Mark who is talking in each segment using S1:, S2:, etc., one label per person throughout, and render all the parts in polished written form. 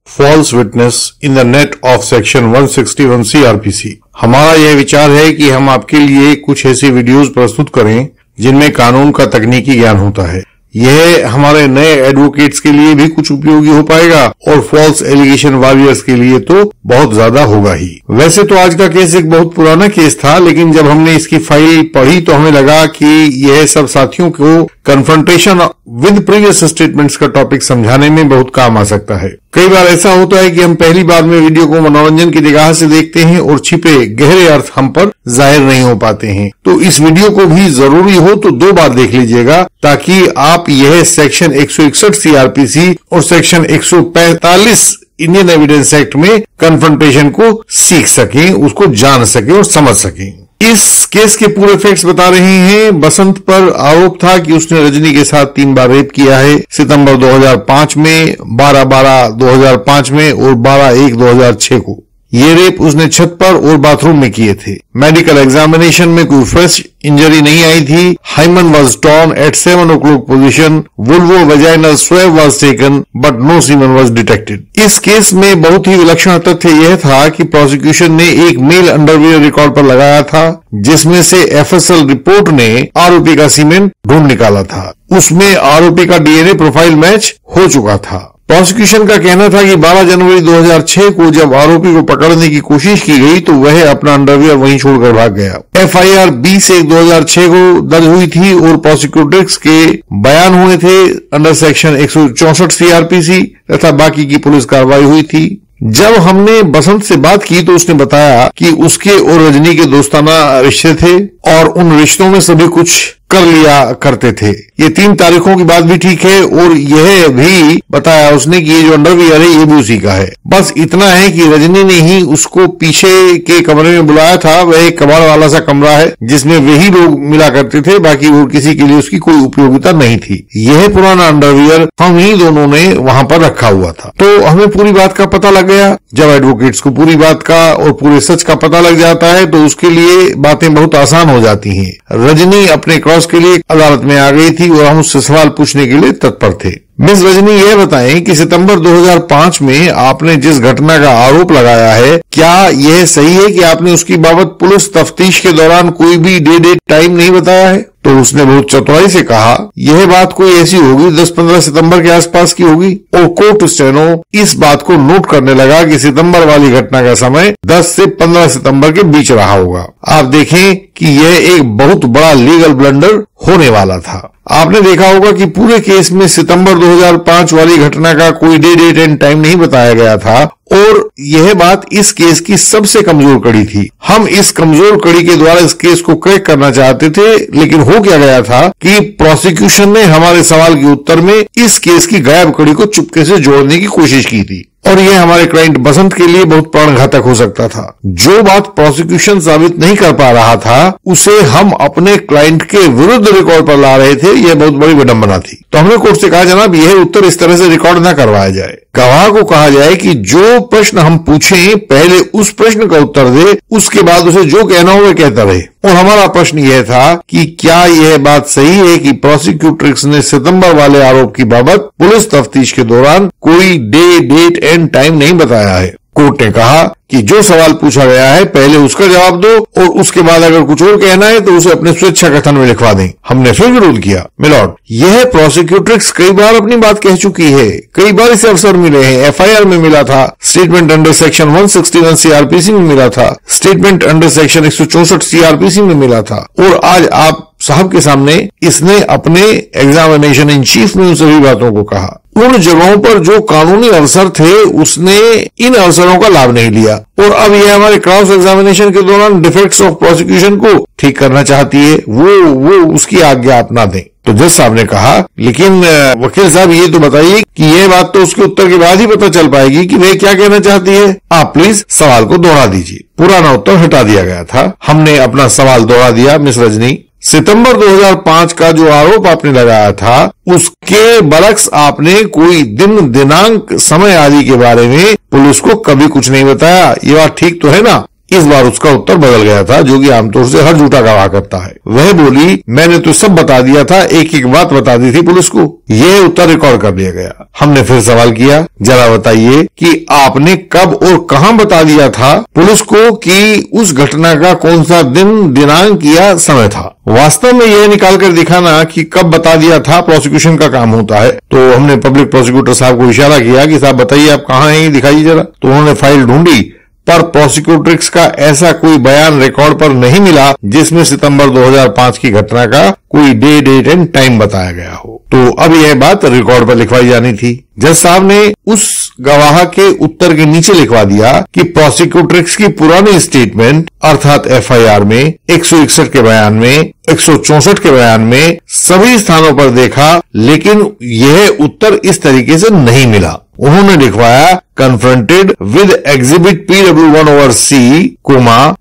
S1: False witness in the net of section 161 CrPC. हमारा यह विचार है कि हम आपके लिए कुछ ऐसी वीडियोस प्रस्तुत करें जिनमें कानून का तकनीकी ज्ञान होता है। यह हमारे नए एडवोकेट्स के लिए भी कुछ उपयोगी हो पाएगा और फॉल्स एलिगेशन वॉरियर्स के लिए तो बहुत ज्यादा होगा ही। वैसे तो आज का केस एक बहुत पुराना केस था, लेकिन जब हमने इसकी फाइल पढ़ी तो हमें लगा कि यह सब साथियों को कन्फ्रंटेशन विद प्रीवियस स्टेटमेंट्स का टॉपिक समझाने में बहुत काम आ सकता है। कई बार ऐसा होता है कि हम पहली बार में वीडियो को मनोरंजन की निगाह से देखते हैं और छिपे गहरे अर्थ हम पर जाहिर नहीं हो पाते हैं। तो इस वीडियो को भी जरूरी हो तो 2 बार देख लीजिएगा ताकि आप यह सेक्शन 161 सीआरपीसी और सेक्शन 145 इंडियन एविडेंस एक्ट में कन्फ्रंटेशन को सीख सकें, उसको जान सकें और समझ सकें। इस केस के पूरे फैक्ट्स बता रहे हैं। बसंत पर आरोप था कि उसने रजनी के साथ 3 बार रेप किया है, सितंबर 2005 में, 12/12/2005 में और 12/1/2006 को। ये रेप उसने छत पर और बाथरूम में किए थे। मेडिकल एग्जामिनेशन में कोई फ्रेश इंजरी नहीं आई थी। Hymen was torn at 7 o'clock position. Vulva vaginal swab was taken but no semen was detected. इस केस में बहुत ही विलक्षण तथ्य यह था कि प्रोसिक्यूशन ने एक मेल अंडरवियर रिकॉर्ड पर लगाया था जिसमें से एफएसएल रिपोर्ट ने आरोपी का सीमेन ढूंढ निकाला था। उसमें आरोपी का डीएनए प्रोफाइल मैच हो चुका था। प्रोसिक्यूशन का कहना था कि 12 जनवरी 2006 को जब आरोपी को पकड़ने की कोशिश की गई तो वह अपना अंडरवियर वहीं छोड़कर भाग गया। एफआईआर 20/1/2006 को दर्ज हुई थी और प्रोसिक्यूटर्स के बयान हुए थे अंडर सेक्शन 164 सीआरपीसी तथा बाकी की पुलिस कार्रवाई हुई थी। जब हमने बसंत से बात की तो उसने बताया कि उसके और रजनी के दोस्ताना रिश्ते थे और उन रिश्तों में सभी कुछ कर लिया करते थे। ये 3 तारीखों की बात भी ठीक है और यह भी बताया उसने कि ये जो अंडरवियर है ये भी उसी का है। बस इतना है कि रजनी ने ही उसको पीछे के कमरे में बुलाया था। वह एक कबाड़ वाला सा कमरा है जिसमें वही लोग मिला करते थे, बाकी और किसी के लिए उसकी कोई उपयोगिता नहीं थी। यह पुराना अंडरवियर हम ही दोनों ने वहां पर रखा हुआ था। तो हमें पूरी बात का पता लग गया। जब एडवोकेट्स को पूरी बात का और पूरे सच का पता लग जाता है तो उसके लिए बातें बहुत आसान हो जाती हैं। रजनी अपने क्रॉस के लिए अदालत में आ गई थी और हम उससे सवाल पूछने के लिए तत्पर थे। मिस रजनी यह बताएं कि सितंबर 2005 में आपने जिस घटना का आरोप लगाया है, क्या यह सही है कि आपने उसकी बाबत पुलिस तफ्तीश के दौरान कोई भी डेट टाइम नहीं बताया है? तो उसने बहुत चतुराई से कहा यह बात कोई ऐसी होगी 10-15 सितंबर के आसपास की होगी। और कोर्ट स्टेनो इस बात को नोट करने लगा कि सितंबर वाली घटना का समय 10 से 15 सितंबर के बीच रहा होगा। आप देखें कि यह एक बहुत बड़ा लीगल ब्लंडर होने वाला था। आपने देखा होगा कि पूरे केस में सितंबर 2005 वाली घटना का कोई डेट एंड टाइम नहीं बताया गया था और यह बात इस केस की सबसे कमजोर कड़ी थी। हम इस कमजोर कड़ी के द्वारा इस केस को क्रैक करना चाहते थे, लेकिन हो क्या गया था कि प्रोसिक्यूशन ने हमारे सवाल के उत्तर में इस केस की गायब कड़ी को चुपके से जोड़ने की कोशिश की थी और यह हमारे क्लाइंट बसंत के लिए बहुत प्राणघातक हो सकता था। जो बात प्रोसिक्यूशन साबित नहीं कर पा रहा था उसे हम अपने क्लाइंट के विरुद्ध रिकॉर्ड पर ला रहे थे। यह बहुत बड़ी विडंबना थी। तो हमने कोर्ट से कहा जनाब यह उत्तर इस तरह से रिकॉर्ड न करवाया जाए। गवाह को कहा जाए कि जो प्रश्न हम पूछें पहले उस प्रश्न का उत्तर दे, उसके बाद उसे जो कहना हो वह कहता रहे। और हमारा प्रश्न यह था कि क्या यह बात सही है कि प्रोसिक्यूटर्स ने सितंबर वाले आरोप की बाबत पुलिस तफ्तीश के दौरान कोई डेट एंड टाइम नहीं बताया है। कोर्ट ने कहा कि जो सवाल पूछा गया है पहले उसका जवाब दो और उसके बाद अगर कुछ और कहना है तो उसे अपने स्वेच्छा कथन में लिखवा दें। हमने फिर विरोध किया। मिलॉर्ड, यह प्रोसिक्यूटर्स कई बार अपनी बात कह चुकी है, कई बार इसे अवसर मिले हैं। एफआईआर में मिला था, स्टेटमेंट अंडर सेक्शन 161 सीआरपीसी में मिला था, स्टेटमेंट अंडर सेक्शन 164 सीआरपीसी में मिला था और आज आप साहब के सामने इसने अपने एग्जामिनेशन इन चीफ में उन सभी बातों को कहा। उन जगहों पर जो कानूनी अवसर थे उसने इन अवसरों का लाभ नहीं लिया और अब यह हमारे क्रॉस एग्जामिनेशन के दौरान डिफेक्ट्स ऑफ प्रोसिक्यूशन को ठीक करना चाहती है। वो उसकी आज्ञा अपना दें। तो जज साहब ने कहा लेकिन वकील साहब ये तो बताइए कि यह बात तो उसके उत्तर के बाद ही पता चल पाएगी कि वह क्या कहना चाहती है। आप प्लीज सवाल को दोहरा दीजिए। पुराना उत्तर हटा दिया गया था। हमने अपना सवाल दोहरा दिया। मिस रजनी, सितंबर 2005 का जो आरोप आपने लगाया था उसके बरक्स आपने कोई दिन, दिनांक, समय आदि के बारे में पुलिस को कभी कुछ नहीं बताया। ये बात ठीक तो है ना? इस बार उसका उत्तर बदल गया था, जो कि आमतौर से हर झूठा गवाह करता है। वह बोली, मैंने तो सब बता दिया था, एक एक बात बता दी थी पुलिस को। यह उत्तर रिकॉर्ड कर लिया गया। हमने फिर सवाल किया, जरा बताइए कि आपने कब और कहां बता दिया था पुलिस को कि उस घटना का कौन सा दिन, दिनांक या समय था। वास्तव में यह निकाल कर दिखाना कि कब बता दिया था प्रोसिक्यूशन का काम होता है। तो हमने पब्लिक प्रोसिक्यूटर साहब को इशारा किया कि साहब बताइए आप कहां हैं, दिखाइए जरा। तो उन्होंने फाइल ढूंढी, पर प्रोसिक्यूट्रिक्स का ऐसा कोई बयान रिकॉर्ड पर नहीं मिला जिसमें सितंबर 2005 की घटना का कोई डे, डेट एंड टाइम बताया गया हो। तो अब यह बात रिकॉर्ड पर लिखवाई जानी थी। जज साहब ने उस गवाह के उत्तर के नीचे लिखवा दिया कि प्रोसिक्यूट्रिक्स की पुरानी स्टेटमेंट अर्थात एफआईआर में 161 के बयान में, 164 के बयान में सभी स्थानों पर देखा, लेकिन यह उत्तर इस तरीके से नहीं मिला। उन्होंने लिखवाया, confronted with exhibit PW1/C,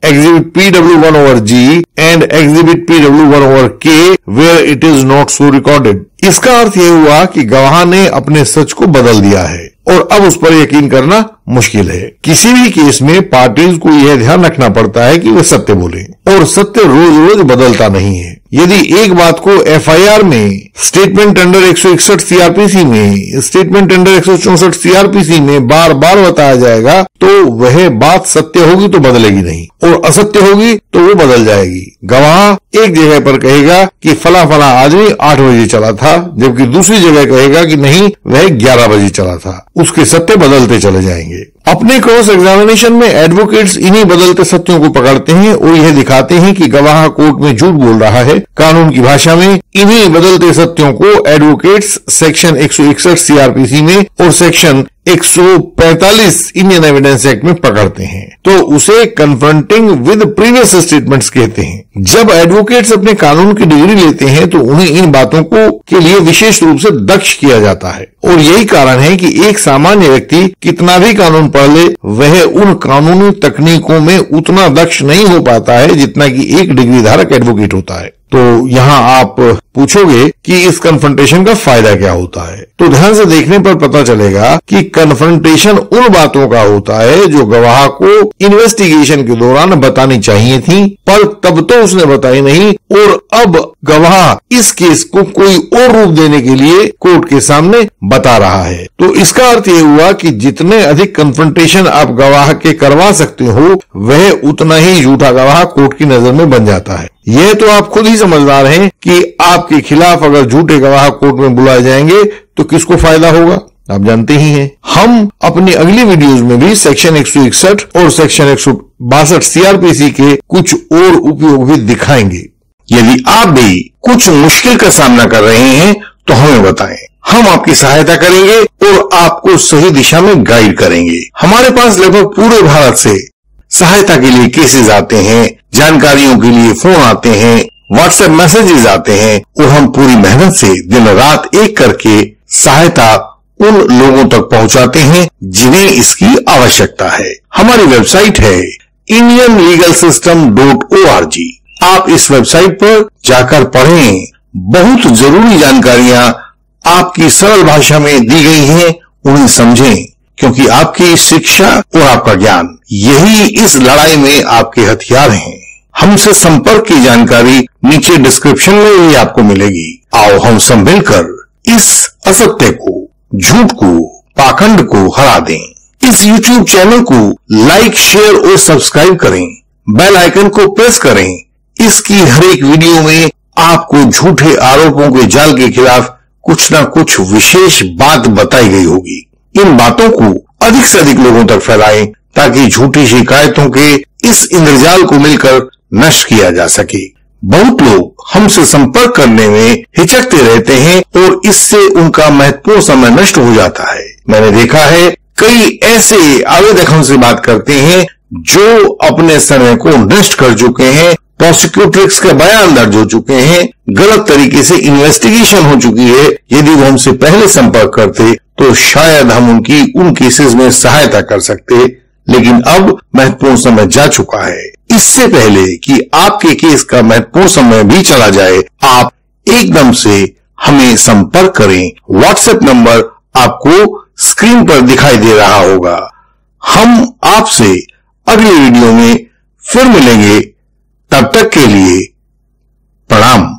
S1: exhibit PW1/G and exhibit PW1/K where it is not so recorded। इसका अर्थ यह हुआ कि गवाह ने अपने सच को बदल दिया है और अब उस पर यकीन करना मुश्किल है। किसी भी केस में पार्टीज को यह ध्यान रखना पड़ता है कि वे सत्य बोलें, और सत्य रोज रोज बदलता नहीं है। यदि एक बात को एफआईआर में, स्टेटमेंट अंडर 161 सीआरपीसी में, स्टेटमेंट अंडर 164 सीआरपीसी में बार बार बताया जाएगा तो वह बात सत्य होगी तो बदलेगी नहीं, और असत्य होगी तो वो बदल जाएगी। गवाह एक जगह पर कहेगा कि फला फला आदमी 8 बजे चला था, जबकि दूसरी जगह कहेगा कि नहीं वह 11 बजे चला था। उसके सत्य बदलते चले जाएंगे। अपने क्रॉस एग्जामिनेशन में एडवोकेट्स इन्हीं बदलते सत्यों को पकड़ते हैं और यह दिखाते हैं कि गवाह कोर्ट में झूठ बोल रहा है। कानून की भाषा में इन्हीं बदलते सत्यों को एडवोकेट्स सेक्शन 161 सीआरपीसी में और सेक्शन 145 इंडियन एविडेंस एक्ट में पकड़ते हैं, तो उसे कन्फ्रंटिंग विद प्रीवियस स्टेटमेंट्स कहते हैं। जब एडवोकेट्स अपने कानून की डिग्री लेते हैं तो उन्हें इन बातों को के लिए विशेष रूप से दक्ष किया जाता है, और यही कारण है कि एक सामान्य व्यक्ति कितना भी कानून पढ़ ले, वह उन कानूनी तकनीकों में उतना दक्ष नहीं हो पाता है जितना कि एक डिग्री धारक एडवोकेट होता है। तो यहाँ आप पूछोगे कि इस कन्फ्रंटेशन का फायदा क्या होता है, तो ध्यान से देखने पर पता चलेगा कि कन्फ्रंटेशन उन बातों का होता है जो गवाह को इन्वेस्टिगेशन के दौरान बतानी चाहिए थी, पर तब तो उसने बताई नहीं, और अब गवाह इस केस को कोई और रूप देने के लिए कोर्ट के सामने बता रहा है। तो इसका अर्थ ये हुआ कि जितने अधिक कन्फ्रंटेशन आप गवाह के करवा सकते हो, वह उतना ही झूठा गवाह कोर्ट की नजर में बन जाता है। यह तो आप खुद ही समझदार हैं कि आपके खिलाफ अगर झूठे गवाह कोर्ट में बुलाए जाएंगे तो किसको फायदा होगा, आप जानते ही हैं। हम अपनी अगली वीडियोस में भी सेक्शन 161 और सेक्शन 162 सीआरपीसी के कुछ और उपयोग भी दिखाएंगे। यदि आप भी कुछ मुश्किल का सामना कर रहे हैं तो हमें बताएं, हम आपकी सहायता करेंगे और आपको सही दिशा में गाइड करेंगे। हमारे पास लगभग पूरे भारत से सहायता के लिए केसेस आते हैं, जानकारियों के लिए फोन आते हैं, व्हाट्सएप मैसेजेस आते हैं, और हम पूरी मेहनत से दिन रात एक करके सहायता उन लोगों तक पहुंचाते हैं जिन्हें इसकी आवश्यकता है। हमारी वेबसाइट है indianlegalsystem.org। आप इस वेबसाइट पर जाकर पढ़ें, बहुत जरूरी जानकारियां आपकी सरल भाषा में दी गई हैं, उन्हें समझें, क्योंकि आपकी शिक्षा और आपका ज्ञान यही इस लड़ाई में आपके हथियार हैं। हमसे संपर्क की जानकारी नीचे डिस्क्रिप्शन में ही आपको मिलेगी। आओ हम सब मिलकर इस असत्य को, झूठ को, पाखंड को हरा दें। इस YouTube चैनल को लाइक, शेयर और सब्सक्राइब करें, बेल आइकन को प्रेस करें। इसकी हर एक वीडियो में आपको झूठे आरोपों के जाल के खिलाफ कुछ न कुछ विशेष बात बताई गई होगी। इन बातों को अधिक से अधिक लोगों तक फैलाएं ताकि झूठी शिकायतों के इस इंद्रजाल को मिलकर नष्ट किया जा सके। बहुत लोग हमसे संपर्क करने में हिचकते रहते हैं और इससे उनका महत्वपूर्ण समय नष्ट हो जाता है। मैंने देखा है कई ऐसे आवेदक हमसे बात करते हैं जो अपने समय को नष्ट कर चुके हैं, प्रोसिक्यूट्रिक्स के बयान दर्ज हो चुके हैं, गलत तरीके से इन्वेस्टिगेशन हो चुकी है। यदि वो हमसे पहले संपर्क करते तो शायद हम उनकी उन केसेस में सहायता कर सकते, लेकिन अब महत्वपूर्ण समय जा चुका है। इससे पहले कि आपके केस का महत्वपूर्ण समय भी चला जाए, आप एकदम से हमें संपर्क करें। व्हाट्सएप नंबर आपको स्क्रीन पर दिखाई दे रहा होगा। हम आपसे अगली वीडियो में फिर मिलेंगे, तब तक के लिए प्रणाम।